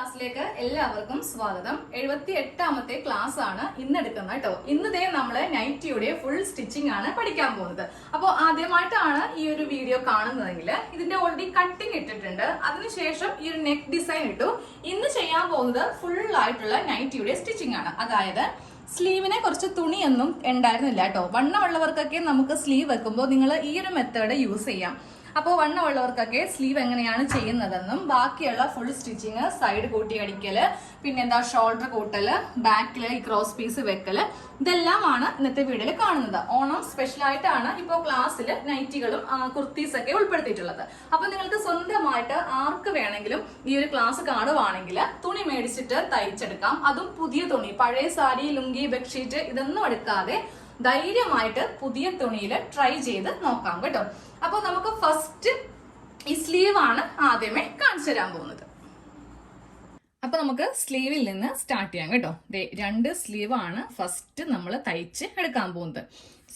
ക്ലാസ്സിലേക്ക് എല്ലാവർക്കും സ്വാഗതം. 78ാമത്തെ ക്ലാസ് ആണ് ഇന്ന് എടുക്കുന്നത് കേട്ടോ. ഇന്നതേ നമ്മള് നൈറ്റിയുടെ ഫുൾ സ്റ്റിച്ചിങ് ആണ് പഠിക്കാൻ പോകുന്നത്. അപ്പോൾ ആദ്യമായിട്ടാണ് ഈ ഒരു വീഡിയോ കാണുന്നതെങ്കിൽ ഇതിന്റെ ഓൾറെഡി കട്ടിങ് ഇട്ടിട്ടുണ്ട്. അതിനുശേഷം ഈ ഒരു നെക്ക് ഡിസൈൻ ഇട്ടു. ഇന്ന് ചെയ്യാൻ പോകുന്നത് ഫുൾ ആയിട്ടുള്ള നൈറ്റിയുടെ സ്റ്റിച്ചിങ് ആണ്. അതായത് സ്ലീവിനെ കുറച്ച് തുണിയൊന്നും ഉണ്ടായിരുന്നില്ല കേട്ടോ. വണ്ണമുള്ളവർക്കൊക്കെ നമുക്ക് സ്ലീവ് വെക്കുമ്പോൾ നിങ്ങൾ ഈ ഒരു മെത്തേഡ് യൂസ് ചെയ്യാം. അപ്പോൾ വണ്ണമുള്ളവർക്കൊക്കെ സ്ലീവ് എങ്ങനെയാണ് ചെയ്യുന്നതെന്നും ബാക്കിയുള്ള ഫുൾ സ്റ്റിച്ചിങ്, സൈഡ് കൂട്ടി അടിക്കല്, പിന്നെന്താ ഷോൾഡർ കൂട്ടല്, ബാക്കില് ഈ ക്രോസ് പീസ് വെക്കല്, ഇതെല്ലാമാണ് ഇന്നത്തെ വീഡിയോയിൽ കാണുന്നത്. ഓണം സ്പെഷ്യൽ ആയിട്ടാണ് ഇപ്പോൾ ക്ലാസ്സിൽ നൈറ്റികളും കുർത്തീസ് ഒക്കെ ഉൾപ്പെടുത്തിയിട്ടുള്ളത്. അപ്പൊ നിങ്ങൾക്ക് സ്വന്തമായിട്ട് ആർക്ക് വേണമെങ്കിലും ഈ ഒരു ക്ലാസ് കാണുവാണെങ്കിൽ തുണി മേടിച്ചിട്ട് തയ്ച്ചെടുക്കാം. അതും പുതിയ തുണി, പഴയ സാരി, ലുങ്കി, ബെഡ്ഷീറ്റ് ഇതൊന്നും എടുക്കാതെ ധൈര്യമായിട്ട് പുതിയ തുണിയിൽ ട്രൈ ചെയ്ത് നോക്കാം കേട്ടോ. അപ്പൊ നമുക്ക് ഫസ്റ്റ് ഈ സ്ലീവ് ആണ് ആദ്യമേ കാണിച്ചു തരാൻ പോകുന്നത്. അപ്പൊ നമുക്ക് സ്ലീവിൽ നിന്ന് സ്റ്റാർട്ട് ചെയ്യാം കേട്ടോ. രണ്ട് സ്ലീവ് ആണ് ഫസ്റ്റ് നമ്മൾ തയ്ച്ച് എടുക്കാൻ പോകുന്നത്.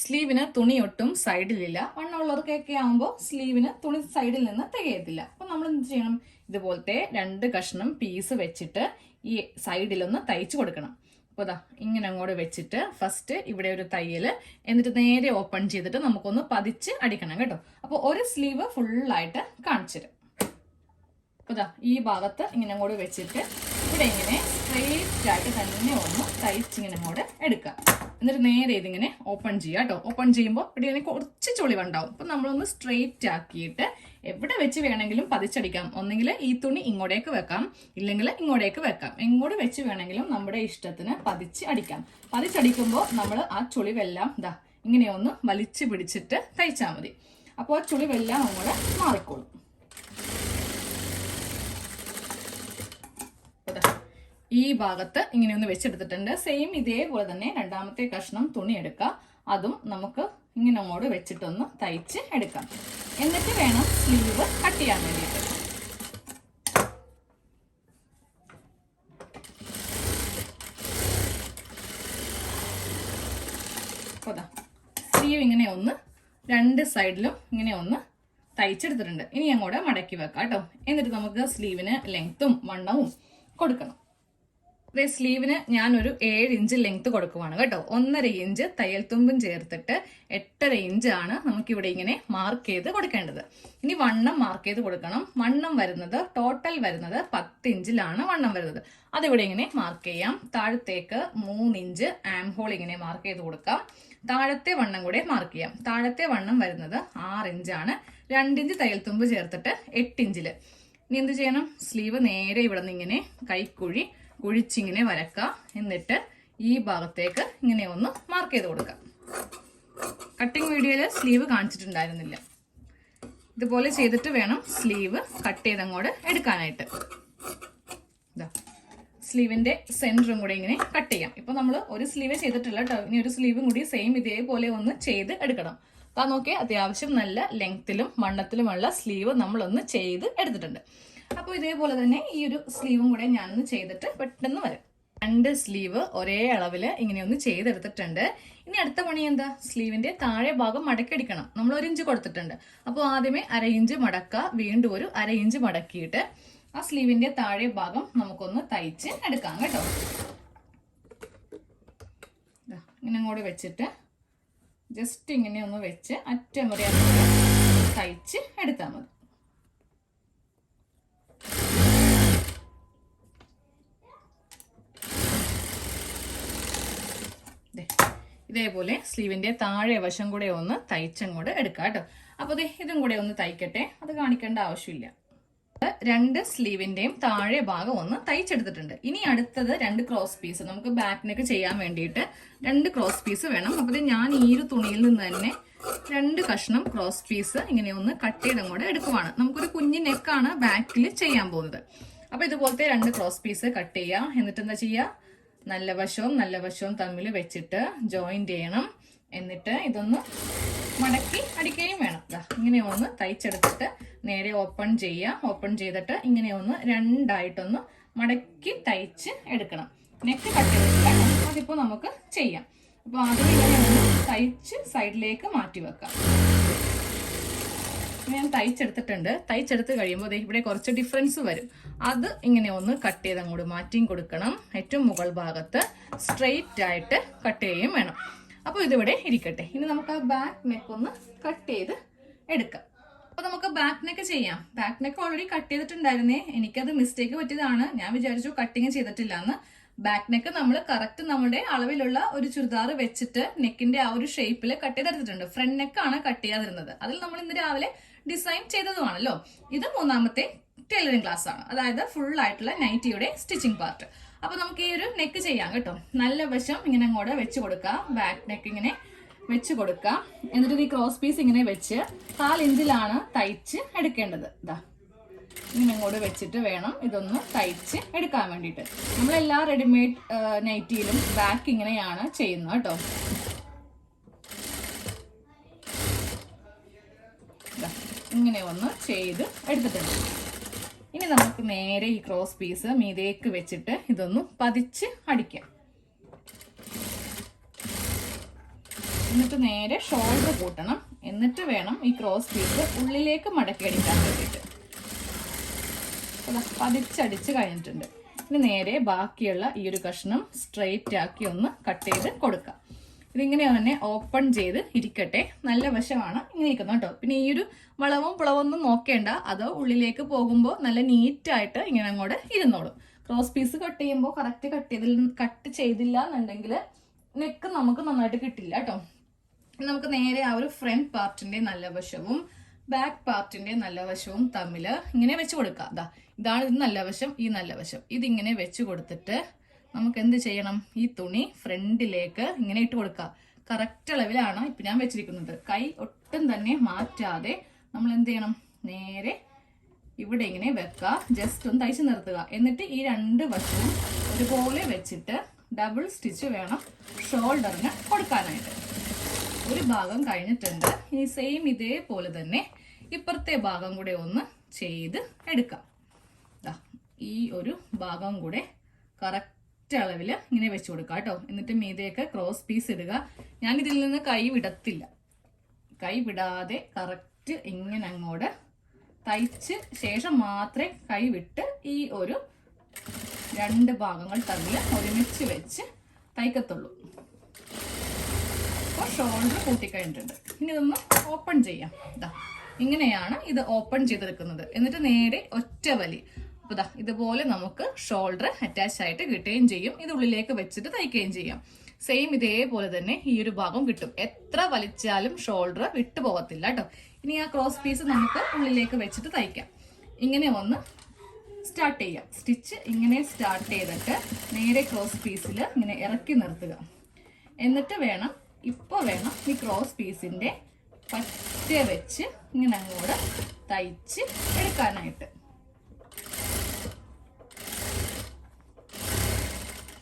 സ്ലീവിന് തുണി ഒട്ടും സൈഡിലില്ല. വണ്ണമുള്ളവർക്കൊക്കെ ആകുമ്പോൾ സ്ലീവിന് തുണി സൈഡിൽ നിന്ന് തികയത്തില്ല. അപ്പൊ നമ്മൾ എന്ത് ചെയ്യണം, ഇതുപോലത്തെ രണ്ട് കഷ്ണം പീസ് വെച്ചിട്ട് ഈ സൈഡിലൊന്ന് തയ്ച്ചു കൊടുക്കണം. അപ്പോൾ അതാ ഇങ്ങനെ അങ്ങോട്ട് വെച്ചിട്ട് ഫസ്റ്റ് ഇവിടെ ഒരു തയ്യൽ, എന്നിട്ട് നേരെ ഓപ്പൺ ചെയ്തിട്ട് നമുക്കൊന്ന് പതിച്ച് അടിക്കണം കേട്ടോ. അപ്പോൾ ഒരു സ്ലീവ് ഫുള്ളായിട്ട് കാണിച്ചു തരാം. അപ്പോൾ അതാ ഈ ഭാഗത്ത് ഇങ്ങനെ അങ്ങോട്ട് വെച്ചിട്ട് ഇവിടെ ഇങ്ങനെ സ്ട്രെയിറ്റ് ആയിട്ട് തന്നെ ഒന്ന് തയ്ച്ചിങ്ങനെ അങ്ങോട്ട് എടുക്കാം. എന്നിട്ട് നേരെ ഇതിങ്ങനെ ഓപ്പൺ ചെയ്യുക കേട്ടോ. ഓപ്പൺ ചെയ്യുമ്പോൾ ഇവിടെ ഇങ്ങനെ കുറച്ച് ചുളിവുണ്ടാവും. അപ്പം നമ്മളൊന്ന് സ്ട്രെയിറ്റ് ആക്കിയിട്ട് എവിടെ വെച്ച് വേണമെങ്കിലും പതിച്ചടിക്കാം. ഒന്നെങ്കിൽ ഈ തുണി ഇങ്ങോട്ടേക്ക് വെക്കാം, ഇല്ലെങ്കിൽ ഇങ്ങോട്ടേക്ക് വെക്കാം. എങ്ങോട്ട് വെച്ച് വേണമെങ്കിലും നമ്മുടെ ഇഷ്ടത്തിന് പതിച്ച് അടിക്കാം. പതിച്ചടിക്കുമ്പോൾ നമ്മൾ ആ ചുളിവെല്ലാം ഇതാ ഇങ്ങനെ ഒന്ന് വലിച്ചു പിടിച്ചിട്ട് തയ്ച്ചാൽ മതി. അപ്പോൾ ആ ചുളിവെല്ലാം അങ്ങോട്ട് മാറിക്കോളും. ഈ ഭാഗത്ത് ഇങ്ങനെ ഒന്ന് വെച്ചെടുത്തിട്ടുണ്ട്. സെയിം ഇതേപോലെ തന്നെ രണ്ടാമത്തെ കഷ്ണം തുണി എടുക്കുക. അതും നമുക്ക് ഇങ്ങനെ അങ്ങോട്ട് വെച്ചിട്ടൊന്ന് തയ്ച്ച് എടുക്കാം. എന്നിട്ട് വേണം സ്ലീവ് കട്ട് ചെയ്യാൻ വേണ്ടിയിട്ട്. സ്ലീവ് ഇങ്ങനെ ഒന്ന് രണ്ട് സൈഡിലും ഇങ്ങനെ ഒന്ന് തയ്ച്ചെടുത്തിട്ടുണ്ട്. ഇനി അങ്ങോട്ട് മടക്കി വെക്കാം കേട്ടോ. എന്നിട്ട് നമുക്ക് സ്ലീവിന് ലെങ്ത്തും വണ്ണവും കൊടുക്കണം. സ്ലീവിന് ഞാനൊരു 7 ഇഞ്ച് ലെങ്ത് കൊടുക്കുവാണ് കേട്ടോ. 1.5 ഇഞ്ച് തയ്യൽ തുമ്പും ചേർത്തിട്ട് 8.5 ഇഞ്ചാണ് നമുക്കിവിടെ ഇങ്ങനെ മാർക്ക് ചെയ്ത് കൊടുക്കേണ്ടത്. ഇനി വണ്ണം മാർക്ക് ചെയ്ത് കൊടുക്കണം. വണ്ണം വരുന്നത് ടോട്ടൽ വരുന്നത് 10 ഇഞ്ചിലാണ് വണ്ണം വരുന്നത്. അതിവിടെ ഇങ്ങനെ മാർക്ക് ചെയ്യാം. താഴത്തേക്ക് 3 ഇഞ്ച് ആം ഹോൾ ഇങ്ങനെ മാർക്ക് ചെയ്ത് കൊടുക്കാം. താഴത്തെ വണ്ണം കൂടെ മാർക്ക് ചെയ്യാം. താഴത്തെ വണ്ണം വരുന്നത് 6 ഇഞ്ചാണ്. 2 ഇഞ്ച് തയ്യൽ തുമ്പ് ചേർത്തിട്ട് 8 ഇഞ്ചില്. ഇനി എന്ത് ചെയ്യണം, സ്ലീവ് നേരെ ഇവിടെ നിന്ന് ഇങ്ങനെ കൈക്കുഴി കുഴിച്ചിങ്ങനെ വരക്കാം. എന്നിട്ട് ഈ ഭാഗത്തേക്ക് ഇങ്ങനെ ഒന്ന് മാർക്ക് ചെയ്ത് കൊടുക്കാം. കട്ടിങ് വീഡിയോയിൽ സ്ലീവ് കാണിച്ചിട്ടുണ്ടായിരുന്നില്ല. ഇതുപോലെ ചെയ്തിട്ട് വേണം സ്ലീവ് കട്ട് ചെയ്തങ്ങോട്ട് എടുക്കാനായിട്ട്. സ്ലീവിന്റെ സെന്ററും കൂടെ ഇങ്ങനെ കട്ട് ചെയ്യാം. ഇപ്പൊ നമ്മൾ ഒരു സ്ലീവേ ചെയ്തിട്ടില്ല കേട്ടോ. ഇനി ഒരു സ്ലീവും കൂടി സെയിം ഇതേപോലെ ഒന്ന് ചെയ്ത് എടുക്കണം. അപ്പൊ നോക്കിയാൽ അത്യാവശ്യം നല്ല ലെങ്ത്തിലും വണ്ണത്തിലുമുള്ള സ്ലീവ് നമ്മളൊന്ന് ചെയ്ത് എടുത്തിട്ടുണ്ട്. അപ്പോൾ ഇതേപോലെ തന്നെ ഈ ഒരു സ്ലീവും കൂടെ ഞാനൊന്ന് ചെയ്തിട്ട് പെട്ടെന്ന് വരാം. 2 സ്ലീവ് ഒരേ അളവിൽ ഇങ്ങനെയൊന്ന് ചെയ്തെടുത്തിട്ടുണ്ട്. ഇനി അടുത്ത പണി എന്താ, സ്ലീവിന്റെ താഴെ ഭാഗം മടക്കിയടിക്കണം. നമ്മൾ 1 ഇഞ്ച് കൊടുത്തിട്ടുണ്ട്. അപ്പോൾ ആദ്യമേ 1/2 ഇഞ്ച് മടക്കുക, വീണ്ടും ഒരു 1/2 ഇഞ്ച് മടക്കിയിട്ട് ആ സ്ലീവിന്റെ താഴെ ഭാഗം നമുക്കൊന്ന് തയ്ച്ച് എടുക്കാം കേട്ടോ. ഇങ്ങനെ അങ്ങോട്ട് വെച്ചിട്ട് ജസ്റ്റ് ഇങ്ങനെ ഒന്ന് വെച്ച് അറ്റം വരെ തയ്ച്ച് എടുത്താൽ മതി. ഇതേപോലെ സ്ലീവിന്റെ താഴെ വശം കൂടെ ഒന്ന് തയ്ച്ചങ്ങോട്ട് എടുക്കാം കേട്ടോ. അപ്പൊ ഇതും കൂടെ ഒന്ന് തയ്ക്കട്ടെ, അത് കാണിക്കേണ്ട ആവശ്യമില്ല. 2 സ്ലീവിന്റെയും താഴെ ഭാഗം ഒന്ന് തയ്ച്ചെടുത്തിട്ടുണ്ട്. ഇനി അടുത്തത് 2 ക്രോസ് പീസ്. നമുക്ക് ബാക്കിനൊക്കെ ചെയ്യാൻ വേണ്ടിയിട്ട് 2 ക്രോസ് പീസ് വേണം. അപ്പൊ ഞാൻ ഈ ഒരു തുണിയിൽ നിന്ന് തന്നെ 2 കഷ്ണം ക്രോസ് പീസ് ഇങ്ങനെ ഒന്ന് കട്ട് ചെയ്തങ്ങോട്ട് എടുക്കുവാണ്. നമുക്കൊരു കുഞ്ഞു നെക്കാണ് ബാക്കിൽ ചെയ്യാൻ പോകുന്നത്. അപ്പൊ ഇതുപോലത്തെ 2 ക്രോസ് പീസ് കട്ട് ചെയ്യാം. എന്നിട്ട് എന്താ ചെയ്യുക, നല്ല വശവും തമ്മിൽ വെച്ചിട്ട് ജോയിന്റ് ചെയ്യണം. എന്നിട്ട് ഇതൊന്ന് മടക്കി അടിക്കുകയും വേണം. ഇങ്ങനെ ഒന്ന് തയ്ച്ചെടുത്തിട്ട് നേരെ ഓപ്പൺ ചെയ്യുക. ഓപ്പൺ ചെയ്തിട്ട് ഇങ്ങനെ ഒന്ന് രണ്ടായിട്ടൊന്ന് മടക്കി തയ്ച്ച് എടുക്കണം. നെക്ക് കട്ട് ചെയ്തിട്ടില്ല, അതിപ്പോൾ നമുക്ക് ചെയ്യാം. അപ്പോൾ ആദ്യം ഇങ്ങനെ ഒന്ന് തയ്ച്ച് സൈഡിലേക്ക് മാറ്റി വെക്കാം. ഞാൻ തയ്ച്ചെടുത്തിട്ടുണ്ട്. തയ്ച്ചെടുത്ത് കഴിയുമ്പോൾ ഇവിടെ കുറച്ച് ഡിഫറൻസ് വരും. അത് ഇങ്ങനെ ഒന്ന് കട്ട് ചെയ്ത് അങ്ങോട്ട് മാറ്റിയും കൊടുക്കണം. ഏറ്റവും മുകൾ ഭാഗത്ത് സ്ട്രെയിറ്റ് ആയിട്ട് കട്ട് ചെയ്യുകയും വേണം. അപ്പോൾ ഇതിവിടെ ഇരിക്കട്ടെ. ഇനി നമുക്ക് ആ ബാക്ക് നെക്ക് ഒന്ന് കട്ട് ചെയ്ത് എടുക്കാം. അപ്പൊ നമുക്ക് ബാക്ക് നെക്ക് ചെയ്യാം. ബാക്ക് നെക്ക് ഓൾറെഡി കട്ട് ചെയ്തിട്ടുണ്ടായിരുന്നേ. എനിക്കത് മിസ്റ്റേക്ക് പറ്റിയതാണ്. ഞാൻ വിചാരിച്ചു കട്ടിങ് ചെയ്തിട്ടില്ല എന്ന്. ബാക്ക് നെക്ക് നമ്മൾ കറക്റ്റ് നമ്മുടെ അളവിലുള്ള ഒരു ചുരിദാർ വെച്ചിട്ട് നെക്കിന്റെ ആ ഒരു ഷേപ്പിൽ കട്ട് ചെയ്തെടുത്തിട്ടുണ്ട്. ഫ്രണ്ട് നെക്കാണ് കട്ട് ചെയ്യാതിരുന്നത്. അതിൽ നമ്മൾ ഇന്ന് രാവിലെ ഡിസൈൻ ചെയ്തതുമാണല്ലോ. ഇത് മൂന്നാമത്തെ ടൈലറിംഗ് ക്ലാസ് ആണ്, അതായത് ഫുൾ ആയിട്ടുള്ള നൈറ്റിയുടെ സ്റ്റിച്ചിങ് പാർട്ട്. അപ്പൊ നമുക്ക് ഈ ഒരു നെക്ക് ചെയ്യാം കേട്ടോ. നല്ല വശം ഇങ്ങനെ അങ്ങോട്ട് വെച്ച് കൊടുക്കാം. ബാക്ക് നെക്ക് ഇങ്ങനെ വെച്ച് കൊടുക്കാം. എന്നിട്ട് ഈ ക്രോസ് പീസ് ഇങ്ങനെ വെച്ച് 1/4 ഇഞ്ചിലാണ് തയ്ച്ച് എടുക്കേണ്ടത്. ഇതാ ഇങ്ങനെ അങ്ങോട്ട് വെച്ചിട്ട് വേണം ഇതൊന്ന് തയ്ച്ച് എടുക്കാൻ വേണ്ടിയിട്ട്. നമ്മളെല്ലാ റെഡിമെയ്ഡ് നൈറ്റിയിലും ബാക്ക് ഇങ്ങനെയാണ് ചെയ്യുന്നത് കേട്ടോ. ഇങ്ങനെ ഒന്ന് ചെയ്ത് എടുത്തിട്ടുണ്ട്. ഇനി നമുക്ക് നേരെ ഈ ക്രോസ് പീസ് മീതേക്ക് വെച്ചിട്ട് ഇതൊന്ന് പതിച്ച് അടിക്കാം. എന്നിട്ട് നേരെ ഷോൾഡർ കൂട്ടണം. എന്നിട്ട് വേണം ഈ ക്രോസ് പീസ് ഉള്ളിലേക്ക് മടക്കി അടിക്കാൻ വേണ്ടിയിട്ട്. പതിച്ചടിച്ച് കഴിഞ്ഞിട്ടുണ്ട്. ഇനി നേരെ ബാക്കിയുള്ള ഈ ഒരു കഷ്ണം സ്ട്രെയിറ്റ് ആക്കി ഒന്ന് കട്ട് ചെയ്ത് കൊടുക്കാം. ഇതിങ്ങനെ തന്നെ ഓപ്പൺ ചെയ്ത് ഇരിക്കട്ടെ. നല്ല വശമാണ് ഇങ്ങനെ ഇരിക്കുന്നത് കേട്ടോ. പിന്നെ ഈ ഒരു വളവും പുളവൊന്നും നോക്കേണ്ട. അത് ഉള്ളിലേക്ക് പോകുമ്പോൾ നല്ല നീറ്റായിട്ട് ഇങ്ങനെ അങ്ങോട്ട് ഇരുന്നോളും. ക്രോസ് പീസ് കട്ട് ചെയ്യുമ്പോൾ കറക്റ്റ് കട്ട് ചെയ്തില്ല എന്നുണ്ടെങ്കിൽ നെക്ക് നമുക്ക് നന്നായിട്ട് കിട്ടില്ല കേട്ടോ. നമുക്ക് നേരെ ആ ഒരു ഫ്രണ്ട് പാർട്ടിന്റെ നല്ല വശവും ബാക്ക് പാർട്ടിന്റെ നല്ല വശവും തമ്മിൽ ഇങ്ങനെ വെച്ച് കൊടുക്കാം. ഇതാണ് ഇത് നല്ല വശം, ഈ നല്ല വശം. ഇതിങ്ങനെ വെച്ച് കൊടുത്തിട്ട് നമുക്ക് എന്ത് ചെയ്യണം? ഈ തുണി ഫ്രണ്ടിലേക്ക് ഇങ്ങനെ ഇട്ട് കൊടുക്കുക. കറക്റ്റ് അളവിലാണ് ഇപ്പൊ ഞാൻ വെച്ചിരിക്കുന്നത്. കൈ ഒട്ടും തന്നെ മാറ്റാതെ നമ്മൾ എന്ത് ചെയ്യണം? നേരെ ഇവിടെ ഇങ്ങനെ വെക്കുക. ജസ്റ്റ് ഒന്ന് തയ്ച്ച് നിർത്തുക. എന്നിട്ട് ഈ 2 വശവും ഒരുപോലെ വെച്ചിട്ട് ഡബിൾ സ്റ്റിച്ച് വേണം ഷോൾഡറിന് കൊടുക്കാനായിട്ട്. ഒരു ഭാഗം കഴിഞ്ഞിട്ടുണ്ട്. ഇനി സെയിം ഇതേപോലെ തന്നെ ഇപ്പുറത്തെ ഭാഗം കൂടെ ഒന്ന് ചെയ്ത് എടുക്കാം. ഈ ഒരു ഭാഗം കൂടെ കറക്റ്റ് അളവിൽ ഇങ്ങനെ വെച്ച് കൊടുക്കാം കേട്ടോ. എന്നിട്ട് മീതയൊക്കെ ക്രോസ് പീസ് ഇടുക. ഞാൻ ഇതിൽ നിന്ന് കൈ വിടത്തില്ല. കൈ വിടാതെ കറക്റ്റ് ഇങ്ങനെ അങ്ങോട്ട് തയ്ച്ച് ശേഷം മാത്രമേ കൈ വിട്ട് ഈ ഒരു 2 ഭാഗങ്ങൾ തമ്മിൽ ഒരുമിച്ച് വെച്ച് തയ്ക്കത്തുള്ളൂ. അപ്പോൾ ഷോൾഡർ കൂട്ടിക്കഴിഞ്ഞിട്ടുണ്ട്. ഇനി ഇതൊന്ന് ഓപ്പൺ ചെയ്യാം. ഇങ്ങനെയാണ് ഇത് ഓപ്പൺ ചെയ്തെടുക്കുന്നത്. എന്നിട്ട് നേരെ ഒറ്റ വലി. അപ്പൊ ഇതുപോലെ നമുക്ക് ഷോൾഡർ അറ്റാച്ച് ആയിട്ട് കിട്ടുകയും ചെയ്യും. ഇത് ഉള്ളിലേക്ക് വെച്ചിട്ട് തയ്ക്കുകയും ചെയ്യാം. സെയിം ഇതേപോലെ തന്നെ ഈ ഒരു ഭാഗം കിട്ടും. എത്ര വലിച്ചാലും ഷോൾഡർ വിട്ടു പോകത്തില്ല കേട്ടോ. ഇനി ആ ക്രോസ് പീസ് നമുക്ക് ഉള്ളിലേക്ക് വെച്ചിട്ട് തയ്ക്കാം. ഇങ്ങനെ ഒന്ന് സ്റ്റാർട്ട് ചെയ്യാം. സ്റ്റിച്ച് ഇങ്ങനെ സ്റ്റാർട്ട് ചെയ്തിട്ട് നേരെ ക്രോസ് പീസിൽ ഇങ്ങനെ ഇറക്കി നിർത്തുക. എന്നിട്ട് വേണം ഈ ക്രോസ് പീസിന്റെ പറ്റ വെച്ച് ഇങ്ങനെ അങ്ങോട്ട് തയ്ച്ച് എടുക്കാനായിട്ട്.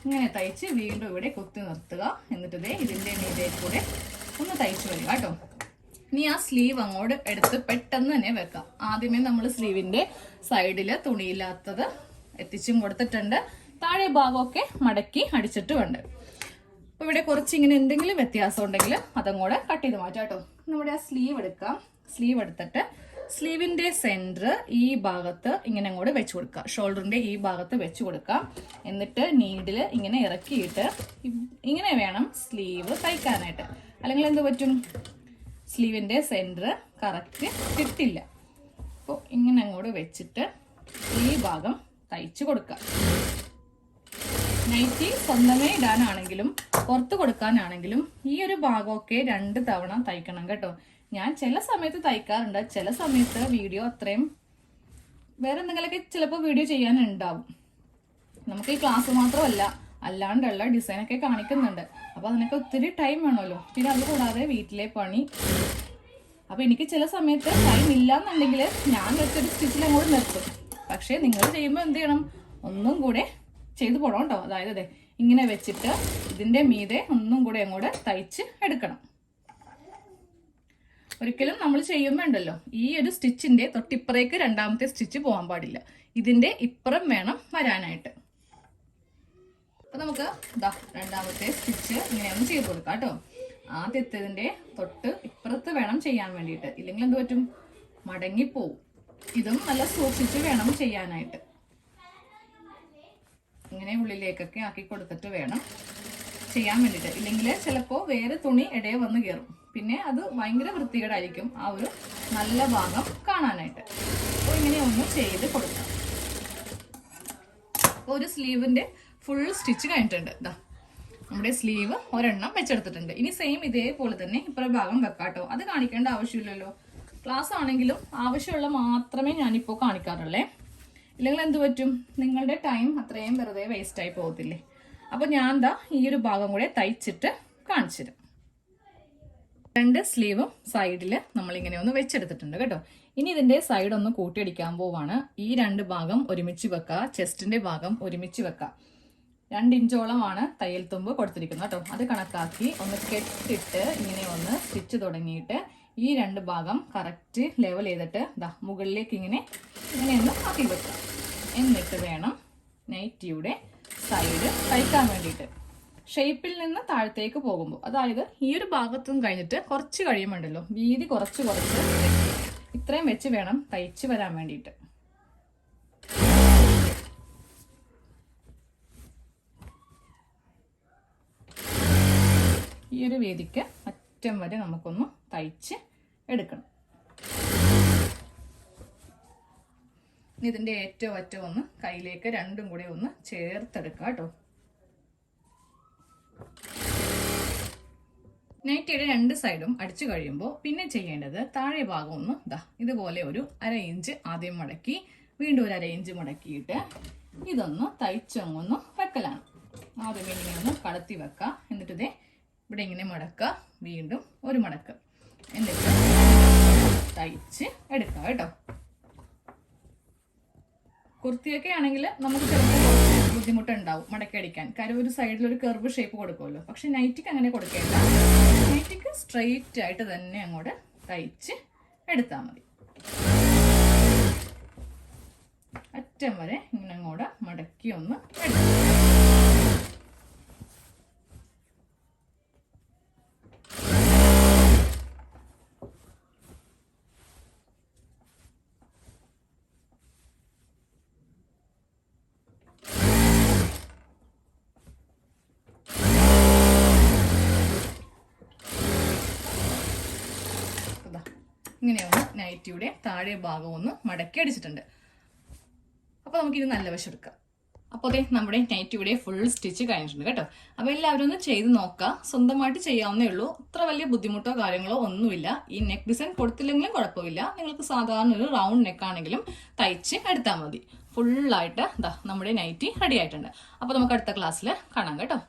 ഇങ്ങനെ തയ്ച്ച് വീണ്ടും ഇവിടെ കുത്തി നിർത്തുക. എന്നിട്ട് ഇതിന്റെ മീതെ കൂടെ ഒന്ന് തയ്ച്ചു വരിക കേട്ടോ. ഇനി ആ സ്ലീവ് അങ്ങോട്ട് എടുത്ത് പെട്ടെന്ന് തന്നെ വെക്കാം. ആദ്യമേ നമ്മൾ സ്ലീവിന്റെ സൈഡില് തുണിയില്ലാത്തത് എത്തിച്ചും കൊടുത്തിട്ടുണ്ട്. താഴെ ഭാഗമൊക്കെ മടക്കി അടിച്ചിട്ടുമുണ്ട്. അപ്പൊ ഇവിടെ കുറച്ച് ഇങ്ങനെ എന്തെങ്കിലും വ്യത്യാസം ഉണ്ടെങ്കിൽ അതങ്ങോട്ട് കട്ട് ചെയ്ത് മാറ്റാം കേട്ടോ. നമ്മുടെ ആ സ്ലീവ് എടുക്കാം. സ്ലീവ് എടുത്തിട്ട് സ്ലീവിന്റെ സെന്റർ ഈ ഭാഗത്ത് ഇങ്ങനെ അങ്ങോട്ട് വെച്ച് കൊടുക്കുക. ഷോൾഡറിന്റെ ഈ ഭാഗത്ത് വെച്ച് കൊടുക്കാം. എന്നിട്ട് നീഡില് ഇങ്ങനെ ഇറക്കിയിട്ട് ഇങ്ങനെ വേണം സ്ലീവ് തയ്ക്കാനായിട്ട്. അല്ലെങ്കിൽ എന്ത് പറ്റും? സ്ലീവിന്റെ സെന്റർ കറക്റ്റ് കിട്ടില്ല. അപ്പോൾ ഇങ്ങനെ അങ്ങോട്ട് വെച്ചിട്ട് ഈ ഭാഗം തയ്ച്ചു കൊടുക്കുക. നൈറ്റി സ്വന്തമേ ഇടാനാണെങ്കിലും പുറത്ത് കൊടുക്കാനാണെങ്കിലും ഈ ഒരു ഭാഗമൊക്കെ 2 തവണ തയ്ക്കണം കേട്ടോ. ഞാൻ ചില സമയത്ത് തയ്ക്കാറുണ്ട്. ചില സമയത്ത് വീഡിയോ അത്രയും വേറെ എന്തെങ്കിലുമൊക്കെ ചിലപ്പോൾ വീഡിയോ ചെയ്യാനുണ്ടാവും. നമുക്ക് ഈ ക്ലാസ് മാത്രമല്ല അല്ലാണ്ടുള്ള ഡിസൈനൊക്കെ കാണിക്കുന്നുണ്ട്. അപ്പൊ അതിനൊക്കെ ഒത്തിരി ടൈം വേണമല്ലോ. പിന്നെ അത് കൂടാതെ വീട്ടിലെ പണി. അപ്പൊ എനിക്ക് ചില സമയത്ത് ടൈം ഇല്ല എന്നുണ്ടെങ്കിൽ ഞാൻ വെച്ചൊരു സ്റ്റിച്ചിൽ അങ്ങോട്ട് നിർത്തും. പക്ഷെ നിങ്ങൾ ചെയ്യുമ്പോൾ എന്ത് ചെയ്യണം? ഒന്നും കൂടെ ചെയ്തു പോകണം കേട്ടോ. അതായത് ഇങ്ങനെ വെച്ചിട്ട് ഇതിന്റെ മീതെ ഒന്നും കൂടെ അങ്ങോട്ട് തയ്ച്ച് എടുക്കണം. ഒരിക്കലും നമ്മൾ ചെയ്യുമ്പോൾ ഉണ്ടല്ലോ ഈ ഒരു സ്റ്റിച്ചിന്റെ തൊട്ടിപ്പുറേക്ക് 2ാമത്തെ സ്റ്റിച്ച് പോകാൻ പാടില്ല. ഇതിന്റെ ഇപ്പുറം വേണം വരാനായിട്ട്. അപ്പൊ നമുക്ക് 2ാമത്തെ സ്റ്റിച്ച് ഇങ്ങനെയൊന്ന് ചെയ്ത് കൊടുക്കാം കേട്ടോ. ആദ്യത്തേതിന്റെ തൊട്ട് ഇപ്പുറത്ത് വേണം ചെയ്യാൻ വേണ്ടിയിട്ട്. ഇല്ലെങ്കിൽ എന്ത് പറ്റും? മടങ്ങിപ്പോവും. ഇതും നല്ല സൂക്ഷിച്ച് വേണം ചെയ്യാനായിട്ട്. ഇങ്ങനെ ഉള്ളിലേക്കൊക്കെ ആക്കി കൊടുത്തിട്ട് വേണം ചെയ്യാൻ വേണ്ടിയിട്ട്. ഇല്ലെങ്കിൽ ചിലപ്പോൾ വേറെ തുണി ഇടയെ വന്ന് കയറും. പിന്നെ അത് ഭയങ്കര വൃത്തികേടായിരിക്കും ആ ഒരു നല്ല ഭാഗം കാണാനായിട്ട്. അപ്പോൾ ഇങ്ങനെ ഒന്ന് ചെയ്ത് കൊടുക്കാം. അപ്പോൾ ഒരു സ്ലീവിൻ്റെ ഫുൾ സ്റ്റിച്ച് കഴിഞ്ഞിട്ടുണ്ട്. ഇതാ നമ്മുടെ സ്ലീവ് ഒരെണ്ണം വെച്ചെടുത്തിട്ടുണ്ട്. ഇനി സെയിം ഇതേപോലെ തന്നെ ഇപ്പുറ ഭാഗം വെക്കാട്ടോ. അത് കാണിക്കേണ്ട ആവശ്യമില്ലല്ലോ. ക്ലാസ് ആണെങ്കിലും ആവശ്യമുള്ള മാത്രമേ ഞാനിപ്പോൾ കാണിക്കാറുള്ളേ. ഇല്ലെങ്കിൽ എന്ത് പറ്റും, നിങ്ങളുടെ ടൈം അത്രയും വെറുതെ വേസ്റ്റായി പോകത്തില്ലേ. അപ്പോൾ ഞാൻ ദാ ഈ ഒരു ഭാഗം കൂടെ തയ്ച്ചിട്ട് കാണിച്ചു തരാം. 2 സ്ലീവും സൈഡിൽ നമ്മളിങ്ങനെ ഒന്ന് വെച്ചെടുത്തിട്ടുണ്ട് കേട്ടോ. ഇനി ഇതിൻ്റെ സൈഡ് ഒന്ന് കൂട്ടിയടിക്കാൻ പോവാണ്. ഈ 2 ഭാഗം ഒരുമിച്ച് വെക്കുക, ചെസ്റ്റിൻ്റെ ഭാഗം ഒരുമിച്ച് വെക്കുക. 2 ഇഞ്ചോളമാണ് തയ്യൽ തുമ്പ് കൊടുത്തിരിക്കുന്നത് കേട്ടോ. അത് കണക്കാക്കി ഒന്ന് കെട്ടിട്ട് ഇങ്ങനെ ഒന്ന് സ്റ്റിച്ച് തുടങ്ങിയിട്ട് ഈ 2 ഭാഗം കറക്റ്റ് ലെവൽ ചെയ്തിട്ട് ദാ മുകളിലേക്ക് ഇങ്ങനെയൊന്ന് ആക്കി വെക്കുക. എന്നിട്ട് വേണം നൈറ്റിയുടെ സൈഡ് തയ്ക്കാൻ വേണ്ടിയിട്ട്. ഷേപ്പിൽ നിന്ന് താഴത്തേക്ക് പോകുമ്പോൾ, അതായത് ഈ ഒരു ഭാഗത്തും കഴിഞ്ഞിട്ട് കുറച്ച് കഴിയുമുണ്ടല്ലോ, വീതി കുറച്ച് ഇത്രയും വെച്ച് വേണം തയ്ച്ച് വരാൻ വേണ്ടിയിട്ട്. ഈ ഒരു വീതിക്ക് അറ്റം വരെ നമുക്കൊന്ന് തയ്ച്ച് എടുക്കണം. ഇതിൻ്റെ ഏറ്റവും അറ്റം ഒന്ന് കയ്യിലേക്ക് രണ്ടും കൂടി ഒന്ന് ചേർത്തെടുക്കുക കേട്ടോ. നൈറ്റിയുടെ 2 സൈഡും അടിച്ചു കഴിയുമ്പോൾ പിന്നെ ചെയ്യേണ്ടത് താഴെ ഭാഗം ഒന്ന് ഇതുപോലെ ഒരു 1/2 ഇഞ്ച് ആദ്യം മടക്കി വീണ്ടും ഒരു 1/2 ഇഞ്ച് മടക്കിയിട്ട് ഇതൊന്ന് തയ്ച്ചൊന്ന് വെക്കലാണ്. ആദ്യം ഇങ്ങനെ ഒന്ന് കടത്തി വെക്കുക. എന്നിട്ട് ഇതേ ഇവിടെ ഇങ്ങനെ മടക്കുക, വീണ്ടും ഒരു മടക്ക്, എന്നിട്ട് തയ്ച്ച് എടുക്കുക കേട്ടോ. കുർത്തിയൊക്കെ ആണെങ്കിൽ നമുക്ക് ചിലപ്പോൾ ബുദ്ധിമുട്ടുണ്ടാവും മടക്കി അടിക്കാൻ. കാര്യം ഒരു സൈഡിൽ ഒരു കർവ് ഷേപ്പ് കൊടുക്കുമല്ലോ. പക്ഷെ നൈറ്റിക്ക് അങ്ങനെ കൊടുക്കേണ്ട. നൈറ്റിക്ക് സ്ട്രെയിറ്റ് ആയിട്ട് തന്നെ അങ്ങോട്ട് തയ്ച്ച് എടുത്താൽ മതി. അറ്റം വരെ ഇങ്ങനെ അങ്ങോട്ട് മടക്കി ഒന്ന് എടുക്കാം. ഇങ്ങനെയൊന്ന് നൈറ്റിയുടെ താഴെ ഭാഗം ഒന്ന് മടക്കി അടിച്ചിട്ടുണ്ട്. അപ്പോൾ നമുക്കിത് നല്ല വശം എടുക്കാം. അപ്പോൾ അതെ നമ്മുടെ നൈറ്റിയുടെ ഫുൾ സ്റ്റിച്ച് കഴിഞ്ഞിട്ടുണ്ട് കേട്ടോ. അപ്പോൾ എല്ലാവരും ഒന്ന് ചെയ്ത് നോക്കുക. സ്വന്തമായിട്ട് ചെയ്യാവുന്നേ ഉള്ളൂ. അത്ര വലിയ ബുദ്ധിമുട്ടോ കാര്യങ്ങളോ ഒന്നുമില്ല. ഈ നെക്ക് ഡിസൈൻ കൊടുത്തില്ലെങ്കിലും കുഴപ്പമില്ല. നിങ്ങൾക്ക് സാധാരണ ഒരു റൗണ്ട് നെക്കാണെങ്കിലും തയ്ച്ച് എടുത്താൽ മതി. ഫുള്ളായിട്ട് നമ്മുടെ നൈറ്റി റെഡി ആയിട്ടുണ്ട്. അപ്പോൾ നമുക്ക് അടുത്ത ക്ലാസ്സിൽ കാണാം കേട്ടോ.